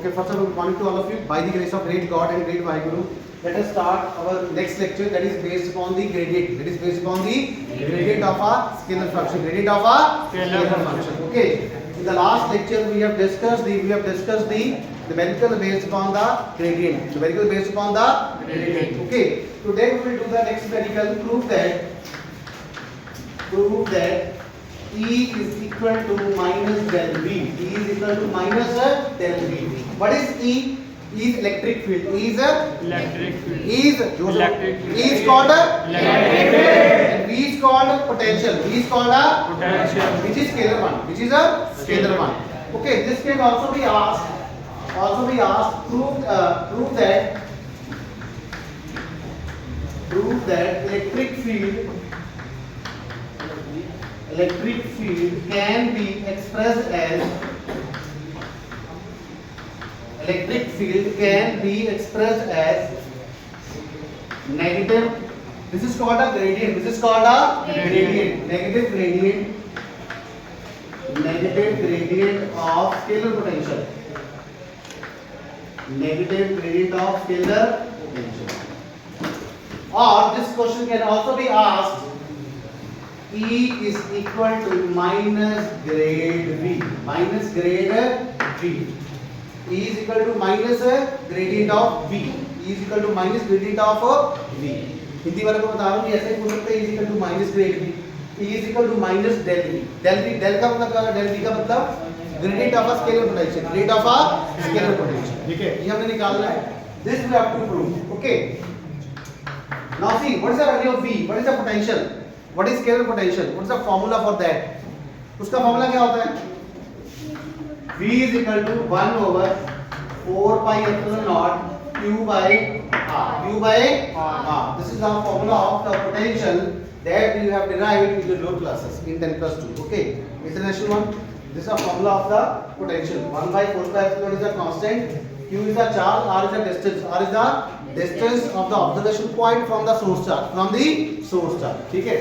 Okay, first of all, good morning to all of you. By the grace of great God and great Vaheguru, let us start our next lecture that is based upon the gradient. That is based upon the gradient of a scalar function. Gradient of a scalar function. Okay. In the last lecture, we have discussed the numerical based upon the gradient. Numerical based upon the gradient. Okay. Today we will do the next numerical. Prove that E is equal to minus del V. E is equal to minus del V. What is E? E is electric field. E is electric field. E is Electric field. E is called Electric field. and V is called potential. V is called a Potential. which is scalar one. Which is a scalar one. Okay. This can also be asked. Prove that electric field can be expressed as negative. This is called a gradient. Negative gradient of scalar potential. Or this question can also be asked. E is equal to minus grade V. E is equal to minus gradient of V. E is equal to minus gradient of V. Hindi वाले को बता रहा हूँ ऐसे ही बोल सकते हैं E is equal to minus grade V. E is equal to minus del V. Del का मतलब क्या है? Del V का मतलब gradient of a scalar potential. ठीक है? ये हमने निकालना है. This we have to prove. Okay. Now see, what is the value of V? What is the potential? What is scalar potential? What is the formula for that? उसका formula क्या होता है? V is equal to 1 over 4 pi epsilon naught Q by R. This is the formula of the potential that you have derived in your lower classes in 10 plus 2. Okay, international one. This is the formula of the potential. 1 by 4 pi epsilon is a constant. Q is the charge. R is the distance. R is the distance of the observation point from the source charge. ठीक है?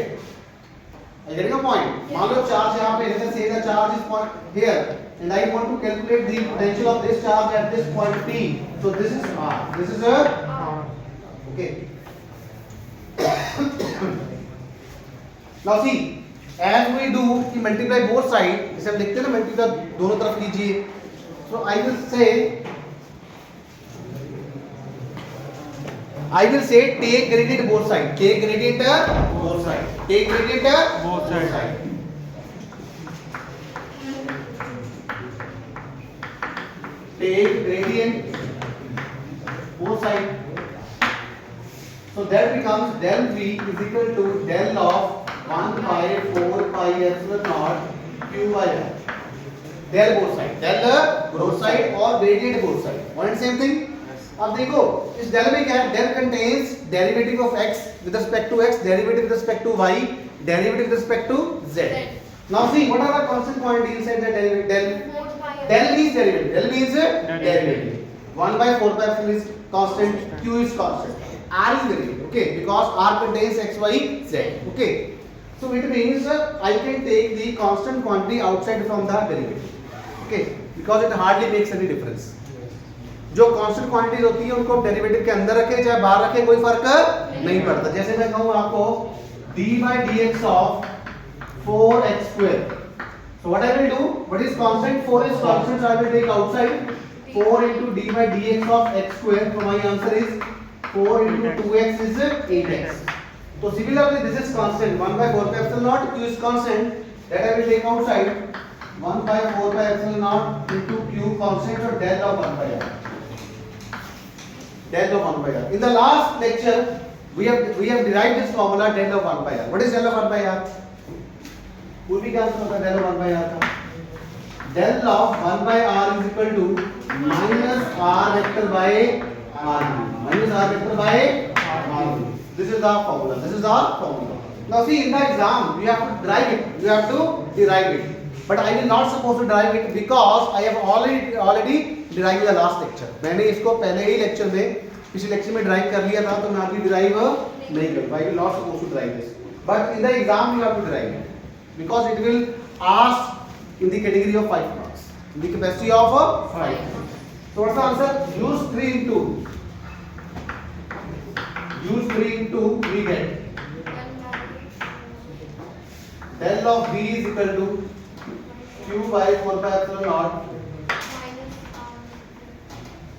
Are you getting a point? मान लो charge यहाँ पे जैसे say the charge is point here and I want to calculate the potential of this charge at this point P. So this is R. This is a okay. Now see, as we do, we multiply both sides. जैसे हम लिखते हैं ना multiply दोनों तरफ कीजिए. So I will say take gradient both sides. Take gradient both sides. Take gradient Both sides. Take gradient both sides. So that becomes del V is equal to del of 1 by 4 pi epsilon naught Q by R. Del both sides. Del both side or gradient both side. One and same thing. अब देखो इस del में क्या है? Del contains derivative of x with respect to x, derivative with respect to y, derivative with respect to z. Now see what are the constant quantity inside the derivative? Del means derivative. Del means derivative. 1 by 4 pi epsilon is constant, q is constant, r is derivative. Okay, because r contains x, y, z. Okay, so it means I can take the constant quantity outside from the derivative. Okay, because it hardly makes any difference. जो constant quantities होती है उनको derivative के अंदर रखे चाहे बाहर रखे कोई फर्क नहीं पड़ता. जैसे मैं कहूँ आपको d by dx of 4x square. So what I will do? What is constant? 4 is constant, so I will take outside 4 into d by dx of x square. So my answer is 4 into 2x is 8x. So similarly this is constant. 1 by 4 pi epsilon naught q is constant. That I will take outside 1 by 4 pi epsilon naught into q constant or del of 1 by r. Del of 1 by r. In the last lecture, we have derived this formula del of 1 by r. What is del of 1 by r? पूर्वी क्या होता है del of 1 by r का? Del of 1 by r is equal to minus r vector by r. Minus r vector by r. This is the formula. Now see in the exam, you have to derive it. But I will not supposed to derive it because I have already derived in the last lecture. मैंने इसको पहले ही lecture में पिछले lecture में drive कर लिया था तो मैं अभी ड्राइव नहीं करूँगा. I will not supposed to derive this. But in the exam you have to derive it because it will ask in the category of 5 marks, in the capacity of 5 marks. So what's the answer? Use 3 into. Use 3 into, we get del of V is equal to Q by 4 pi epsilon naught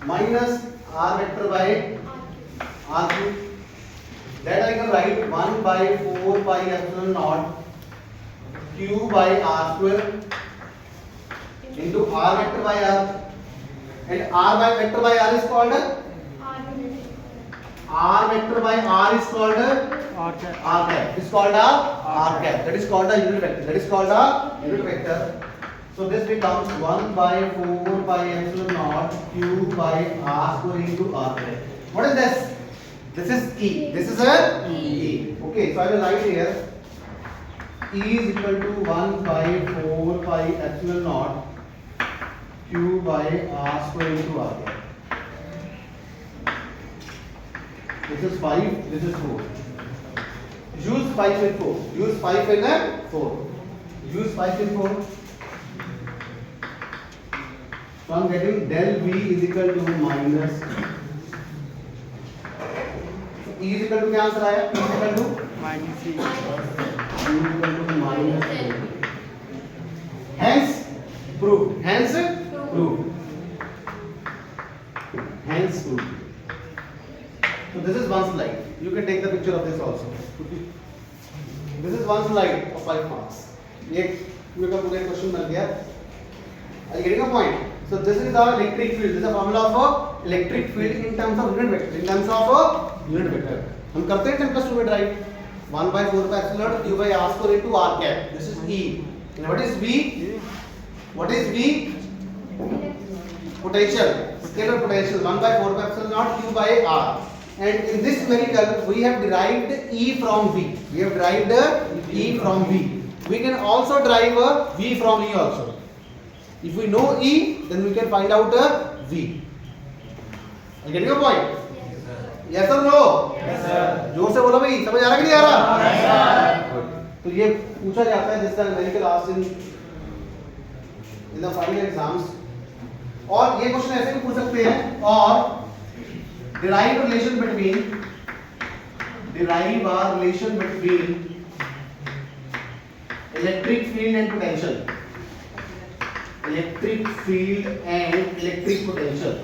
minus R vector by R cube. That I can write 1 by 4 pi epsilon naught Q by R square into R vector by R, and R by vector by R is called R vector by R is called R cap. R cap. It's called a R cap. That is called a unit vector. That is called a unit vector. So this becomes 1 by 4 pi epsilon naught Q by R square into R cap. What is this? This is E. This is a E. Okay, so I will write here E is equal to 1 by 4 pi epsilon naught Q by R square into R cap. This is 5, this is 4. Use 5 and 4. Use 5 and 4. Use 5 and 4. So I am getting del V is equal to minus. So E is equal to क्या answer आया? E is equal to Minus C. E is equal to minus. Hence proved. Hence proved. Hence proved. So this is one slide. You can take the picture of this also. This is one slide of 5 marks. ये पूरे का पूरा question बन गया. Are you getting a point? So this is our electric field. This is a formula of electric field in terms of unit vector. In terms of unit vector. हम करते हैं 10 plus 2 में drive. 1 by 4 pi epsilon naught Q by R square into R cap. This is E. And what is V? What is V? Potential. Scalar potential. 1 by 4 pi epsilon naught Q by R. And in this numerical, we have derived E from V. We have derived E from V. We can also derive V from E also. If we know E, then we can find out V. Are you getting your point? Yes or no? Yes, sir. जोर से बोलो भाई, समझ आ रहा कि नहीं आ रहा? Yes, sir. तो ये पूछा जाता है जिसका numerical asked in the final exams. और ये क्वेश्चन ऐसे भी पूछ सकते हैं और derive a relation between electric field and potential. Electric field and electric potential.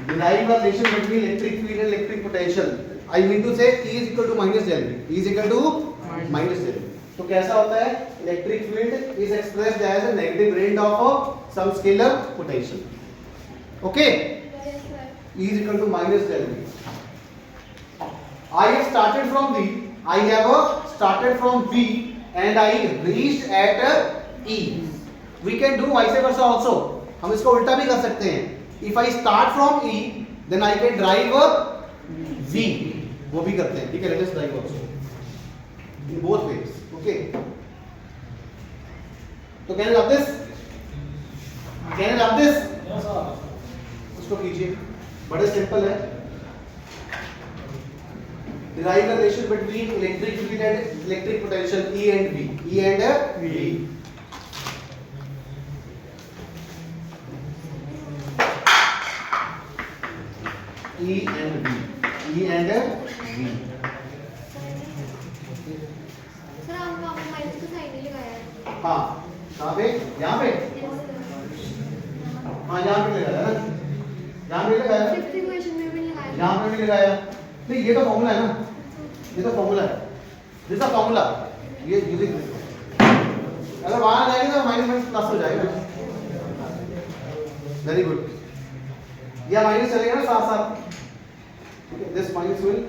Derive a relation between electric field and electric potential. I mean to say E is equal to minus del V. E is equal to minus del V. तो कैसा होता है? Electric field is expressed as a negative range of some scalar potential. Okay? E is equal to minus del V. I have started from V. I have started from V and I reached at E. We can do vice versa also. हम इसको उल्टा भी कर सकते हैं. If I start from E, then I can drive V. वो भी करते हैं. ठीक है? Let us drive also. In both ways. Okay? तो can you love this? Can you love this? Yes, sir. इसको कीजिए. बड़े सिंपल है. Derive the relation between electric field and electric potential E and V. E and V. E and V. E and V. Sir आपको आपने minus का sign नहीं लगाया है। हाँ. कहाँ पे? यहाँ पे? हाँ यहाँ पे लगाया ना. यहाँ पे लगाया. फिफ्थ इक्वेशन में भी लगाया। यहाँ पे भी लगाया. नहीं ये तो फॉर्मूला है ना. ये तो फॉर्मूला है. This is formula. ये यूजिंग दिस. अगर वहाँ जाएंगे तो माइनस माइनस प्लस हो जाएगा. Very good. या माइनस चलेगा ना साथ साथ. This minus will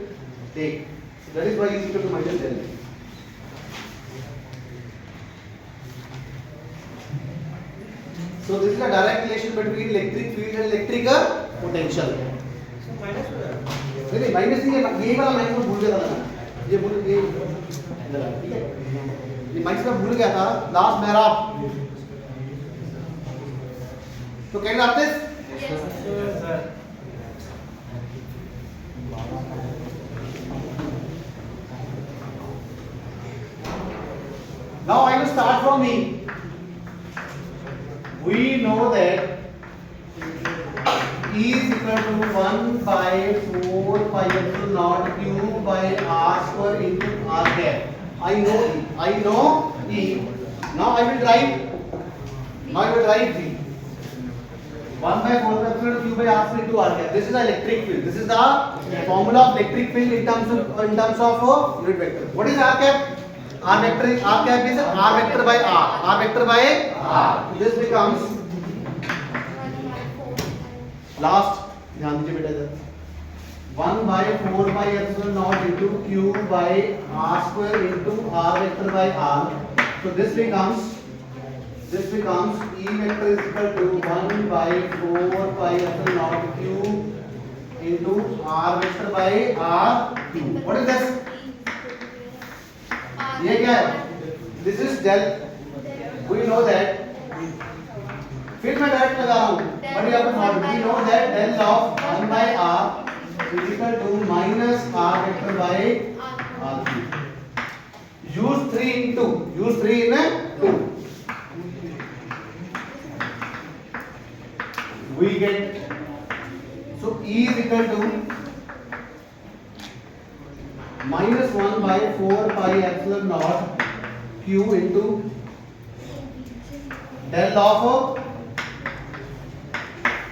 take. That is why is equal to minus del. So this is a direct relation between electric field and electric potential. नहीं माइनस नहीं है. यही वाला माइनस में भूल गया था. ये भूल ये ठीक है. ये माइनस में भूल गया था. Last paragraph. तो can you this? Yes, sir. Now I will start from E. we know that E is equal to 1 by 4 pi epsilon naught q by r square into r cap. I know E. I know E. Now I will write. Now I will write V. 1 by 4 pi epsilon q by r square into r cap. This is the electric field. This is the formula of electric field in terms of unit vector. What is r cap? R cap is r vector by r. R vector by r. This becomes last. ध्यान दीजिए बेटा इधर 1 by 4 pi epsilon naught into q by r square into r vector by r. So this becomes E vector is equal to 1 by 4 pi epsilon naught q into r vector by r q. What is this? ये क्या है? This is del. We know that. फिर मैं direct लगा रहा हूँ. But you have to know. We know that del of 1 by r is equal to minus r vector by r cube. Use 3 in 2. Use 3 in 2. We get. So E is equal to minus 1 by 4 pi epsilon naught q into del of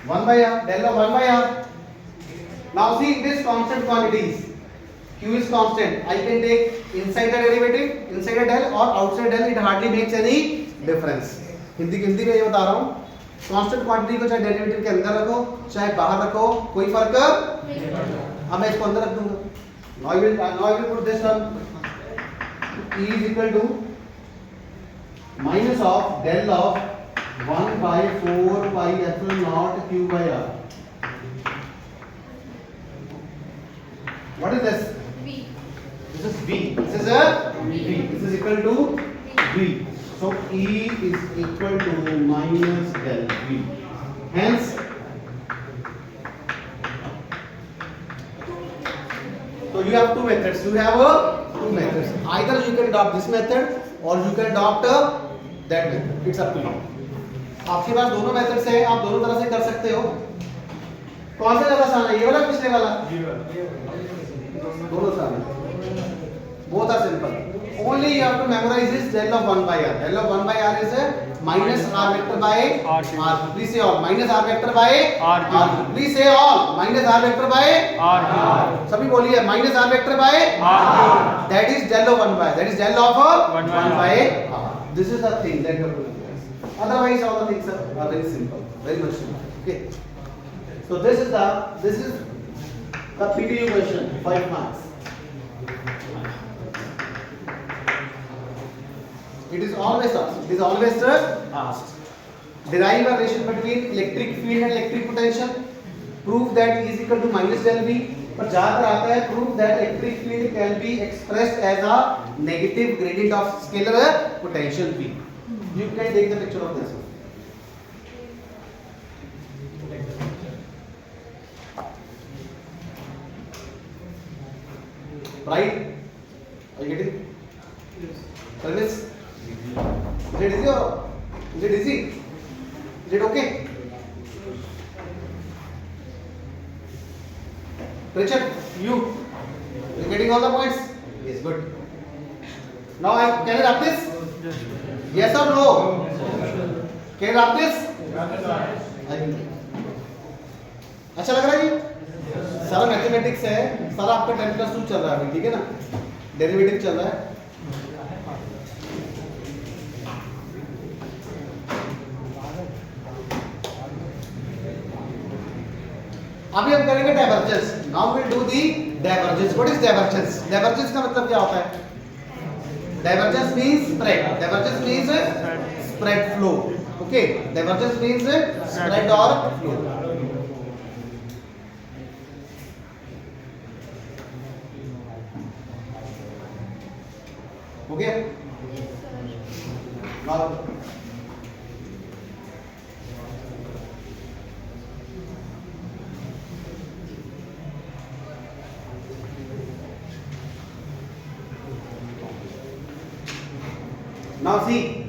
1 by r, del of 1 by r. Now see this constant quantities. Q is constant. I can take inside the derivative, inside the del or outside del. It hardly makes any difference. Hindi में ये बता रहा हूँ. Constant quantity को चाहे derivative के अंदर रखो, चाहे बाहर रखो, कोई फर्क नहीं पड़ता. मैं इसको अंदर रख दूंगा. Now I will put this term. E is equal to minus of del of 1 by 4 pi epsilon naught q by r. What is this? V. This is V. This is a V. This is equal to V. So E is equal to minus del V. Hence, so you have two methods. You have two methods. Either you can adopt this method or you can adopt that method. It's up to you. आपके पास दोनों methods हैं. आप दोनों तरह से कर सकते हो. कौन सा ज्यादा आसान है, ये वाला पिछले वाला? दोनों आसान है. Both are simple. Only you have to memorize this del of 1 by r. Del of 1 by r is minus r vector by r. Please say all. Minus r vector by r. Please say all. Minus r vector by r. सभी बोलिए minus r vector by r. That is del of 1 by. That is del of 1 by r. This is the thing that you have to memorize. Otherwise, all the things are very simple. Very much simple. Okay. So this is the PDU question. 5 marks. It is always asked. It is always asked. Derive a relation between electric field and electric potential. Prove that E is equal to minus del V. पर ज़्यादातर आता है prove that electric field can be expressed as a negative gradient of scalar potential V. You can take the picture of this one. Right? Are you getting? Travis? Is it easy or is it easy? Is it okay? Richard, you getting all the points? Yes, good. Now can you wrap this? Yes or no? Can you wrap this? अच्छा लग रहा है ये? सारा mathematics है, सारा आपका 10+2 चल रहा है अभी, ठीक है ना? डेरिवेटिव चल रहा है. अभी हम करेंगे divergence. Now will do the divergence. What is divergence? Divergence का मतलब क्या होता है? Divergence means spread. Divergence means spread flow. Okay, divergence means spread और flow. Okay, now now see,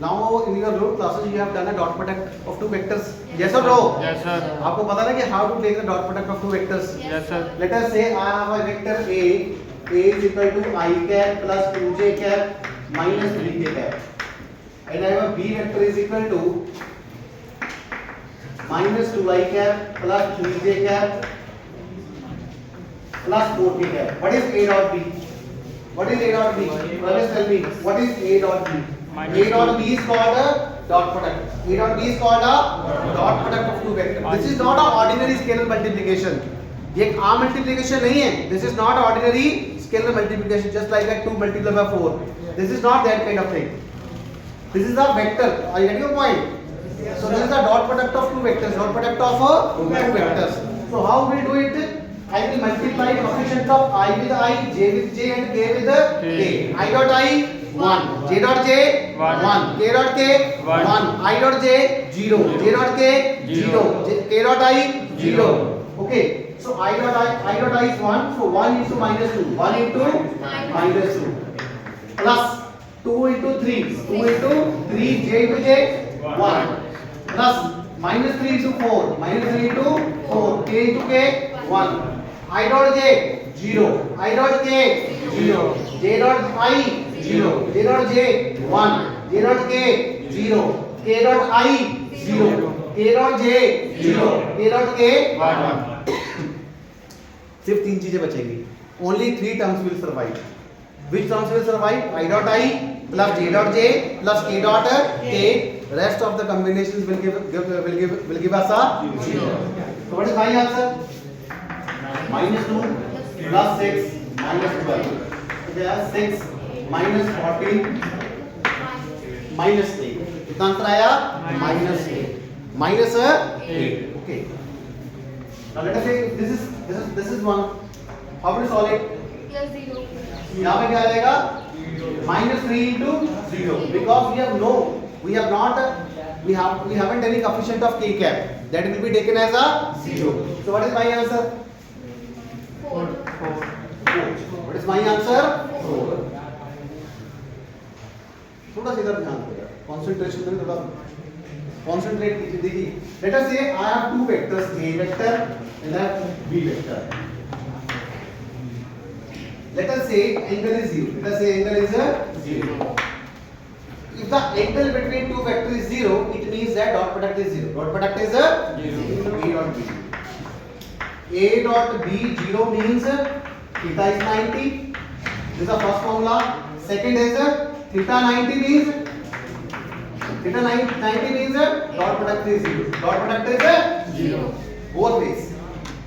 Now in your road classes you have done a dot product of two vectors. Yes or no? Yes, sir. आपको पता है कि how to take the dot product of two vectors. Yes, sir. Let us say I have a vector A is equal to I cap plus 2j cap minus 3k cap, and I have a B vector is equal to minus 2i cap plus 3j cap plus 4k cap. What is A dot B? What is A dot B? Let's tell me what is A dot B? A dot B is called a dot product. A dot B is called a dot product of two vectors. This is not a ordinary scalar multiplication. ये एक आम multiplication नहीं है. This is not ordinary scalar multiplication just like that 2 multiplied by 4. This is not that kind of thing. This is a vector. Are you getting your point? So this is the dot product of two vectors. Dot product of two vectors. So how we do it? I will multiply coefficient of I with I, j with j, and k with k. I dot I 1, j dot j 1, k dot k 1, I dot j 0, j dot k 0, k dot I 0. Okay. So I dot I is 1. So 1 into minus 2, 1 into minus 2, plus 2 into 3, 2 into 3, j into j 1, plus minus 3 into 4, minus 3 into 4, k into k 1. I dot j 0, I dot k 0, j dot I 0, j dot j 1, j dot k 0, k dot I 0, k dot j 0, k dot k 1. सिर्फ तीन चीजें बचेंगी. Only 3 terms will survive. Which terms will survive? I dot I plus j dot j plus k dot k. Rest of the combinations will give us a 0. So what is my answer? Minus 2 plus 6 minus 12. So there are 6 minus 14 minus 8. कितना answer आया? Minus 8. Minus 8. Okay. Now let us say this is one. How will you solve it? Plus 0. यहाँ पे क्या आ जाएगा? Minus 3 into 0. Because we haven't any coefficient of k cap. That will be taken as a 0. So what is my answer? 4. 4. What is my answer? 4. थोड़ा सा इधर ध्यान दो. Concentration में थोड़ा concentrate कीजिए. देखिए. Let us say I have two vectors, A vector and a B vector. Let us say angle is 0. Let us say angle is 0. If the angle between two vectors is 0, it means that dot product is 0. Dot product is 0. A dot B. A dot B 0 means theta is 90. This is the first formula. Second is theta 90 means dot product is 0. Dot product is 0. Both ways.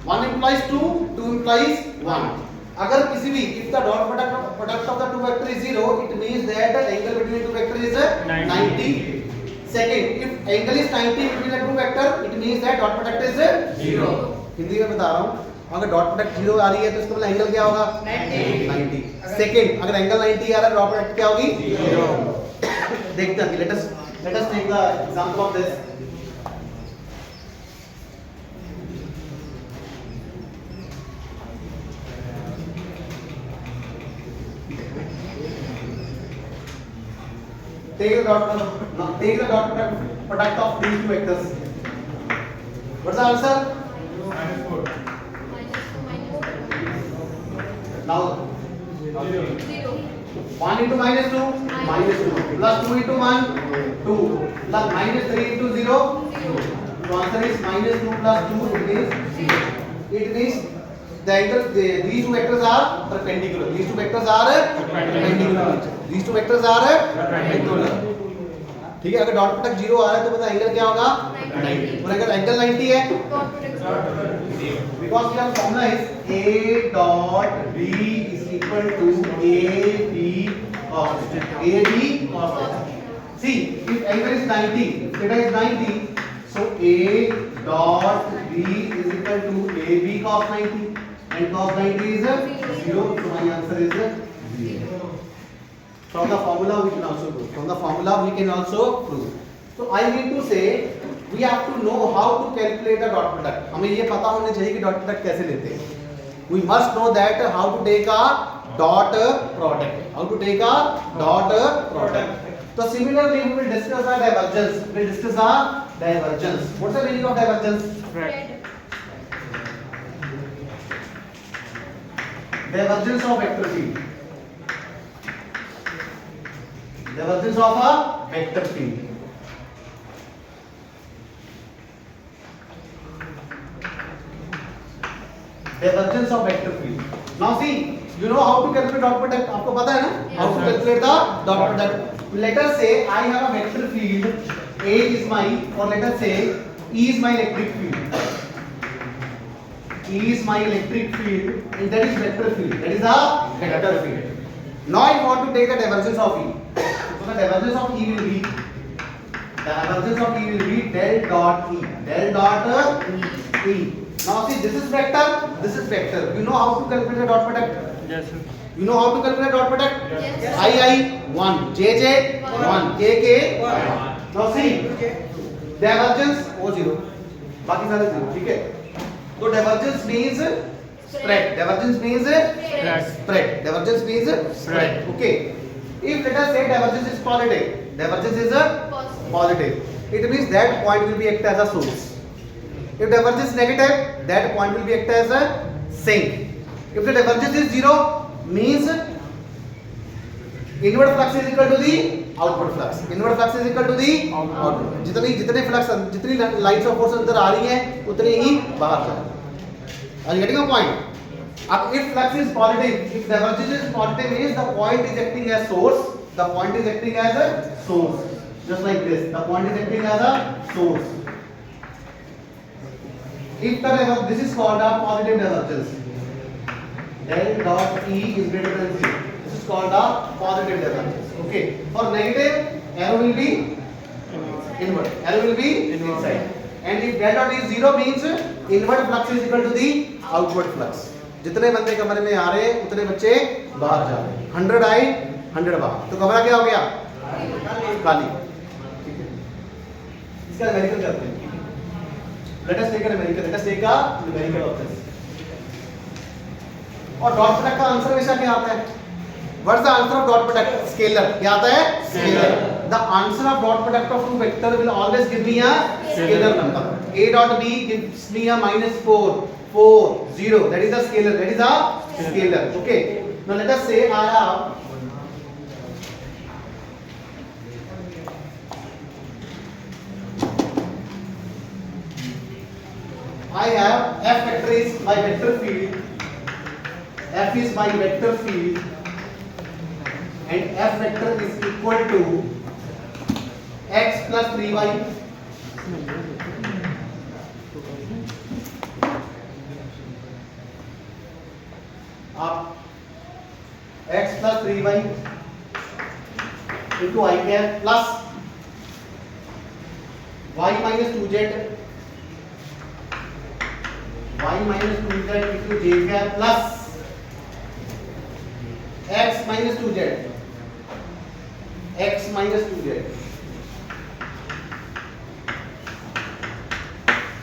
1 implies 2, 2 implies 1. अगर किसी भी if the dot product of the two vector is 0, it means that the angle between two vector is 90. Second, if angle is 90 between the two vector, it means that dot product is 0. Hindi में बता रहा हूँ. अगर dot product 0 आ रही है तो इसका मतलब एंगल क्या होगा? 90. सेकंड, अगर एंगल 90 आ रहा है डॉट प्रोडक्ट क्या होगी? 0. देखते हैं. Let us take the example of this. Take the dot product of these two vectors. What's the answer? Minus 2. Now 0. 1 into minus 2, minus 2. Plus 2 into 1, 2. Plus minus 3 into 0, 0. So answer is minus 2 plus 2, it is 0. It means the angle, these two vectors are perpendicular. These two vectors are perpendicular. These two vectors are perpendicular. ठीक है. अगर dot product 0 आ रहा है तो पता angle क्या होगा? 90. और अगर एंगल 90 है Dot product 0. because your formula is A dot B is equal to AB cos theta. AB cos theta. See, if angle is 90, if theta is 90, so A dot B is equal to AB cos 90, and cos 90 is 0. So my answer is 0. From the formula we can also prove. From the formula we can also prove. So I mean to say we have to know how to calculate the dot product. हमें ये पता होना चाहिए कि dot product कैसे लेते हैं. We must know that how to take a dot product. How to take a dot product. So similarly, we will discuss the divergence. We will discuss the divergence. What's the meaning of divergence? Right. Divergence of vector field. Divergence of a vector field. Divergence of vector field. Now see, you know how to calculate dot product. आपको पता है ना? How to calculate the dot product. Let us say I have a vector field. A is my, or let us say E is my electric field. E is my electric field, and that is vector field. That is a vector field. Now I want to take the divergence of E. So the divergence of E will be del dot E. Del dot E. Now see, this is vector. This is vector. You know how to calculate the dot product? Yes, sir. You know how to calculate dot product? Yes. I 1, J 1, K 1. Now see, divergence O 0. बाकी सारे 0. ठीक है? तो divergence means spread. Divergence means spread. Divergence means spread. Okay. If let us say divergence is positive. Divergence is a positive. It means that point will be act as a source. If divergence is negative, that point will be act as a sink. If the divergence is 0, means inward flux is equal to the outward flux. Inward flux is equal to the outward. जितने flux, जितनी lines of force अंदर आ रही हैं, उतने ही बाहर जा रही हैं. Are you getting a point? अब if flux is positive, if divergence is positive, means the point is acting as source. The point is acting as a source. Just like this, the point is acting as a source. If this is called a positive divergence. Del dot E is greater than 0. This is called a positive divergence. Okay. For negative, arrow will be inward. Arrow will be inside. And if del dot is 0 means inward flux is equal to the outward flux. जितने बंदे कमरे में आ रहे हैं, उतने बच्चे बाहर जा रहे हैं. 100 आए, 100 बाहर. तो कमरा क्या हो गया? खाली. ठीक है. इसका न्यूमेरिकल करते हैं. Let us take a numerical. Let us take a numerical of this. और डॉट प्रोडक्ट का आंसर हमेशा क्या आता है? What is the answer of dot product? Scalar. क्या आता है? Scalar. The answer of dot product of two vector will always give me a scalar number. A dot B gives me a -4, 4, 0. That is a scalar. That is a scalar. Okay. Now let us say I have F vector is my vector field. F is my vector field, and F vector is equal to x plus 3y up x plus 3y into I cap plus y minus 2z y minus 2z into j cap plus x minus 2z. X minus 2z.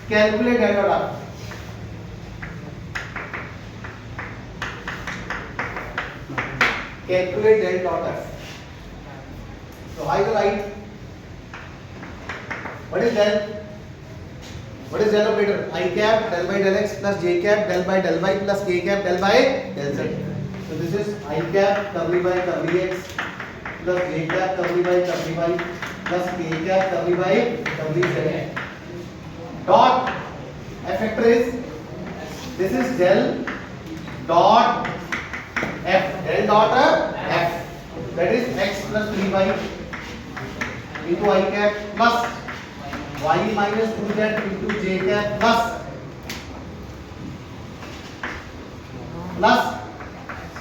Calculate that or up. Calculate del dot f. So I will write. What is del? What is del operator? I cap del by del x plus j cap del by del y plus k cap del by del z. So this is I cap w by w x plus j cap w by w y plus k cap w by w z. Dot f vector is, this is del dot f. Del dot f. That is x plus 3y into I cap plus y minus 2z into j cap plus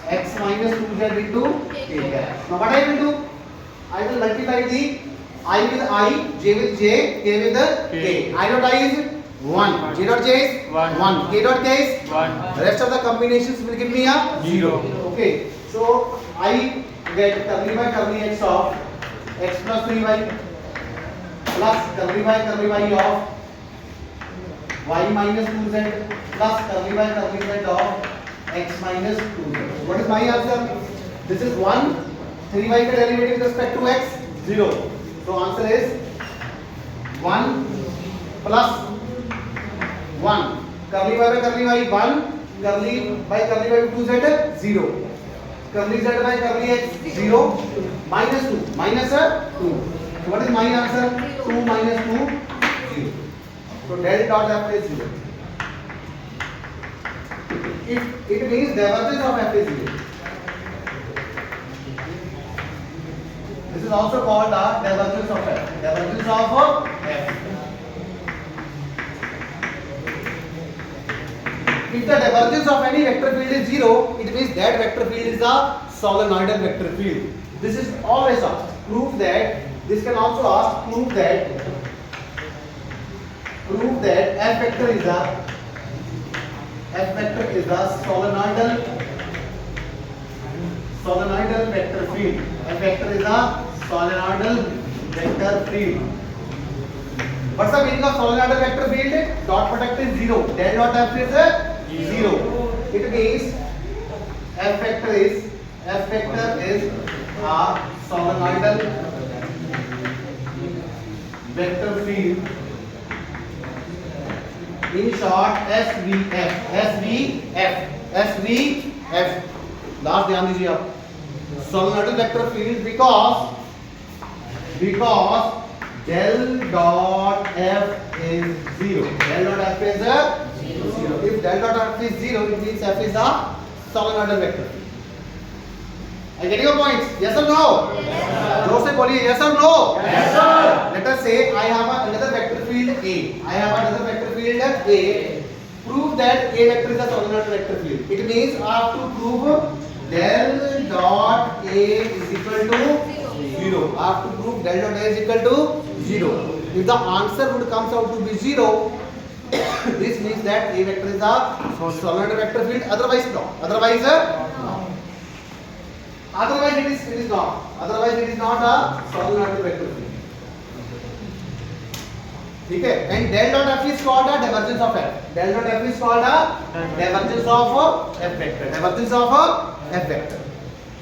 x minus 2z into k cap. Now what I will do? I will multiply the I with I, j with j, k with the k. I dot I is 1, j dot j is 1, k dot k is 1. The rest of the combinations will give me a 0. Okay, so I get w by w x of x plus 3y plus w by w y of y minus 2z plus w by w z of x minus 2z. What is my answer? This is 1, 3y का derivative with respect to x, 0. So answer is 1 plus 1. Curly y by curly y 1. Curly by curly y 2z 0. Curly z by curly x 0. Minus 2. Minus 2. So what is my answer? 2 minus 2 0. So del dot f is 0. It means divergence of f is 0. This is also called the divergence of f. Divergence of f. If the divergence of any vector field is 0, it means that vector field is a solenoidal vector field. This is always asked. Prove that. This can also ask. Prove that f vector is a solenoidal vector field. F vector is a solenoidal vector field. What's the meaning of solenoidal vector field? Dot product is 0. Del dot f is 0. It means f vector is a solenoidal vector field. In short, SVF. Last ध्यान दीजिए आप. Solenoidal vector field because del dot f is 0. Del dot f is 0. If del dot f is 0, it means f is a solenoidal vector field. I get your points? Yes or no? Yes. जोर से बोलिए yes or no? Yes, sir. Let us say I have another vector field A. Prove that A vector is a solenoidal vector field. It means I have to prove del dot A is equal to 0. I have to prove del dot A is equal to 0. If the answer would comes out to be 0, this means that A vector is a solenoidal vector field. Otherwise no. Otherwise it is not. Otherwise it is not a solenoidal vector field. ठीक है. And del dot f is called a divergence of f. Del dot f is called a divergence of f vector. Divergence of f vector.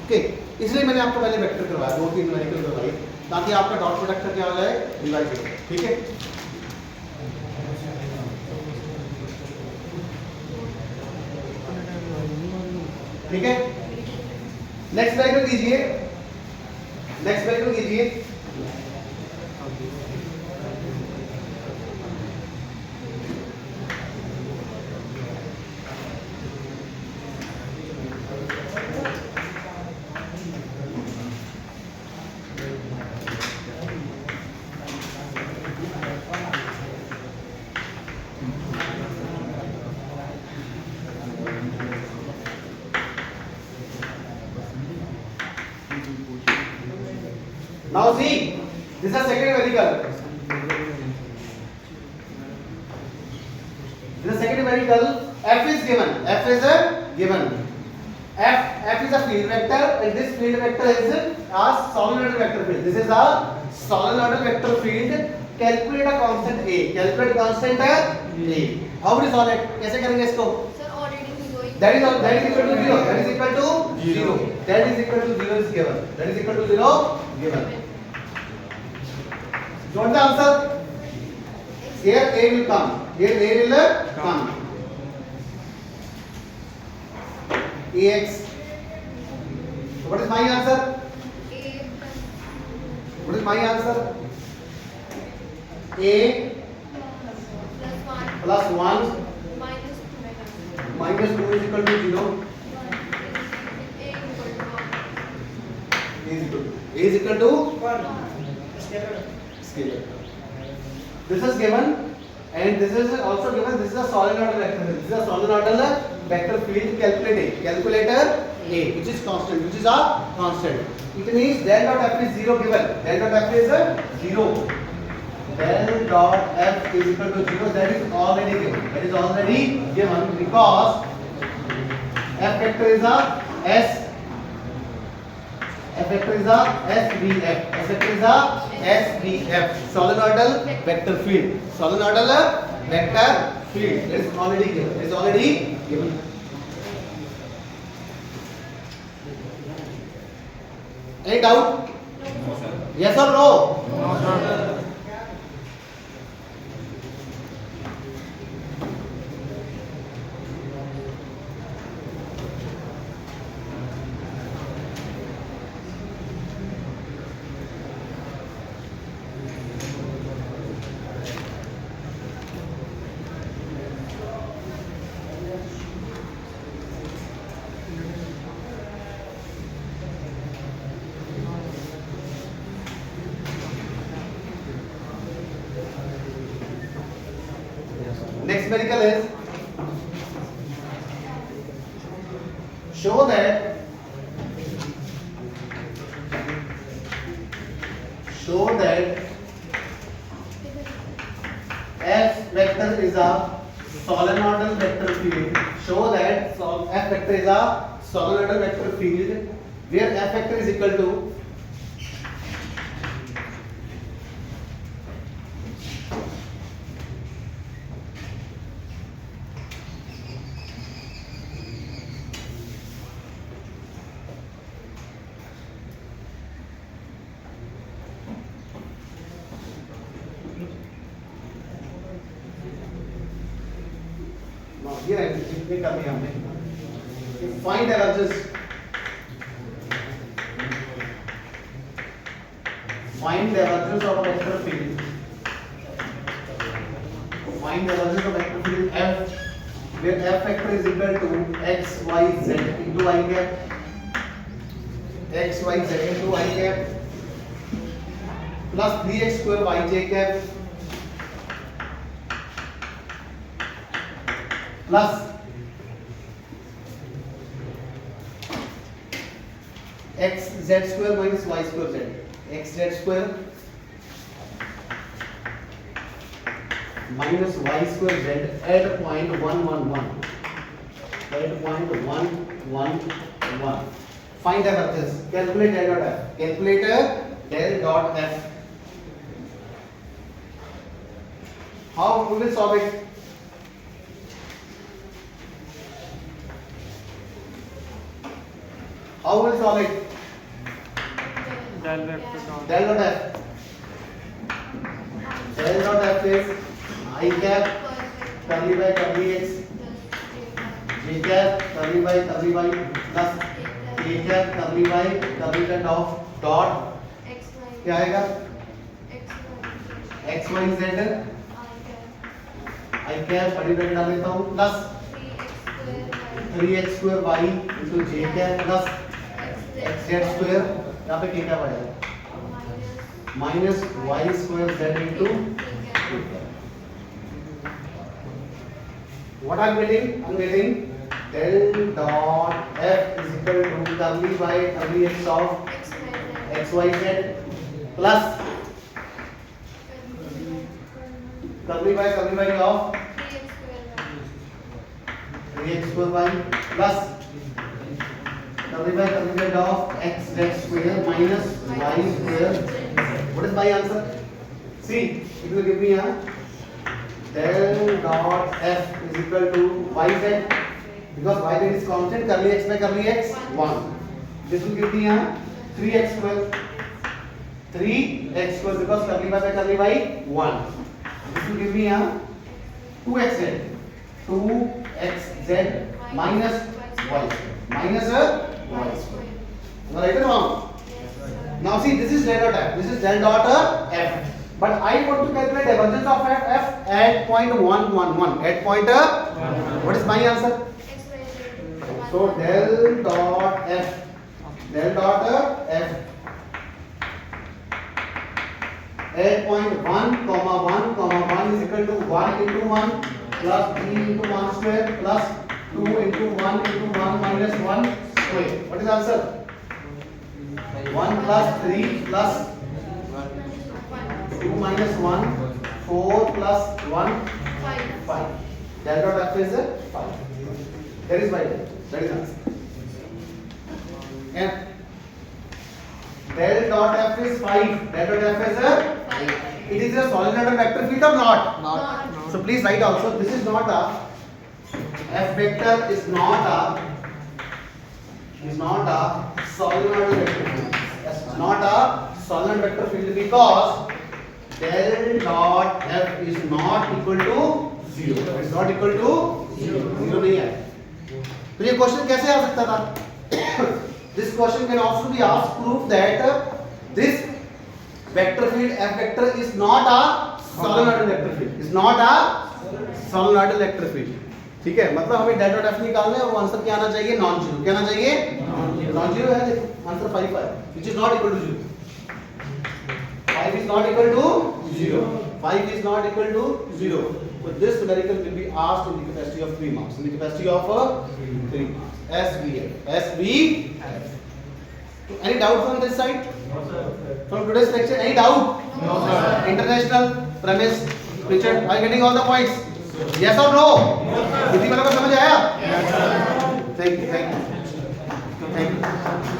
Okay. इसलिए मैंने आपको पहले vector करवाया, 2-3 numerical करवाई, ताकि आपका डॉट प्रोडक्ट का क्या हो जाए, डिवाइड हो जाए. ठीक है. ठीक है. नेक्स्ट न्यूमेरिकल कीजिए. Now see, this is a second numerical. This is a second numerical. F is given. F is a field vector, and this field vector is a solenoidal vector field. This is a solenoidal vector field. Calculate a constant A. Calculate constant A. How to solve it? कैसे करेंगे इसको? Sir, already we going. That is equal to 0. That is equal to 0. That is equal to 0 is given. That is equal to 0 given. What the answer? Here A will come. Here A will come. AX. So what is my answer? A What is my answer? A plus 1 plus 1 minus 2 minus 2 is equal to 0. A equal to 1. A is equal to scalar. This is given, and this is also given. This is a solenoidal vector field. This is a solenoidal vector field. Calculator A, which is constant, which is a constant. It means del dot f is 0 given. Del dot f is 0. Del dot f is equal to 0. That is already given. That is already given because f vector is a S. F vector is a SVF. F vector is a SVF. Solenoidal vector field. Solenoidal vector field. That is already given. That is already given. Any doubt? No, sir. Yes or no? Next miracle is show that F vector is a solenoidal vector field. Show that F vector is a solenoidal vector field where F vector is equal to here I will कर दिया हमने find divergence of a vector field of vector field F where F vector is equal to x y z into I cap x y z into I cap plus 3x square y j cap plus x z square minus y square z x z square minus y square z at point 111 at point 111 find the divergence calculate del dot f del dot f how we will solve it how will solve it Del vector dot. del dot f del dot f is I cap curly by curly x j cap curly by plus k cap curly by curly of dot क्या आएगा x y z I cap बड़ी bracket डाल देता हूँ plus 3x square y into j cap plus x z square यहाँ पे k cap आएगा minus y square z into k cap. What I'm getting? I'm getting del dot f is equal to curly by curly x of x y z plus curly by of 3x square y plus curly by of x z square minus y square. What is my answer? See, it will give me a del dot f is equal to yz because yz is constant curly x by curly x 1. This will give me a 3x square because curly by curly y 1. This will give me a 2xz minus y square Am I right or wrong? Now see, this is del dot f. This is del dot f. But I want to calculate divergence of f at point 111. At point what is my answer? So del dot f at point 1 is equal to 1 into 1 plus 3 into 1 square plus 2 into 1 into 1 minus 1 square. What is the answer? 1 plus 3 plus 2 minus 1 4 plus 1 5. Del dot f is 5. That is my that is answer. And del dot f is 5. Del dot f is it is a solenoidal vector field or not? Not. So please write also this is not a f vector is not a solenoidal vector field. It's not a solenoid vector field because del dot f is not equal to 0. It's not equal to 0 नहीं है. तो ये question कैसे आ सकता था? This question can also be asked. Prove that this vector field f vector is not a solenoidal vector field. Is not a solenoidal vector field. ठीक है, मतलब हमें del dot f निकालना है और वो आंसर क्या आना चाहिए? Non zero. क्या आना चाहिए? नॉन जीरो है. देखो आंसर 5 है, which is not equal to 0. 5 is not equal to 0. 5 is not equal to 0. So this numerical will be asked in the capacity of 3 marks. In the capacity of 3 marks. SVF. SVF. So any doubt from this side? From today's lecture, any doubt? No, sir. International premise, Richard, are you getting all the points? Yes or no? कितनी वालों को समझ आया? Thank you.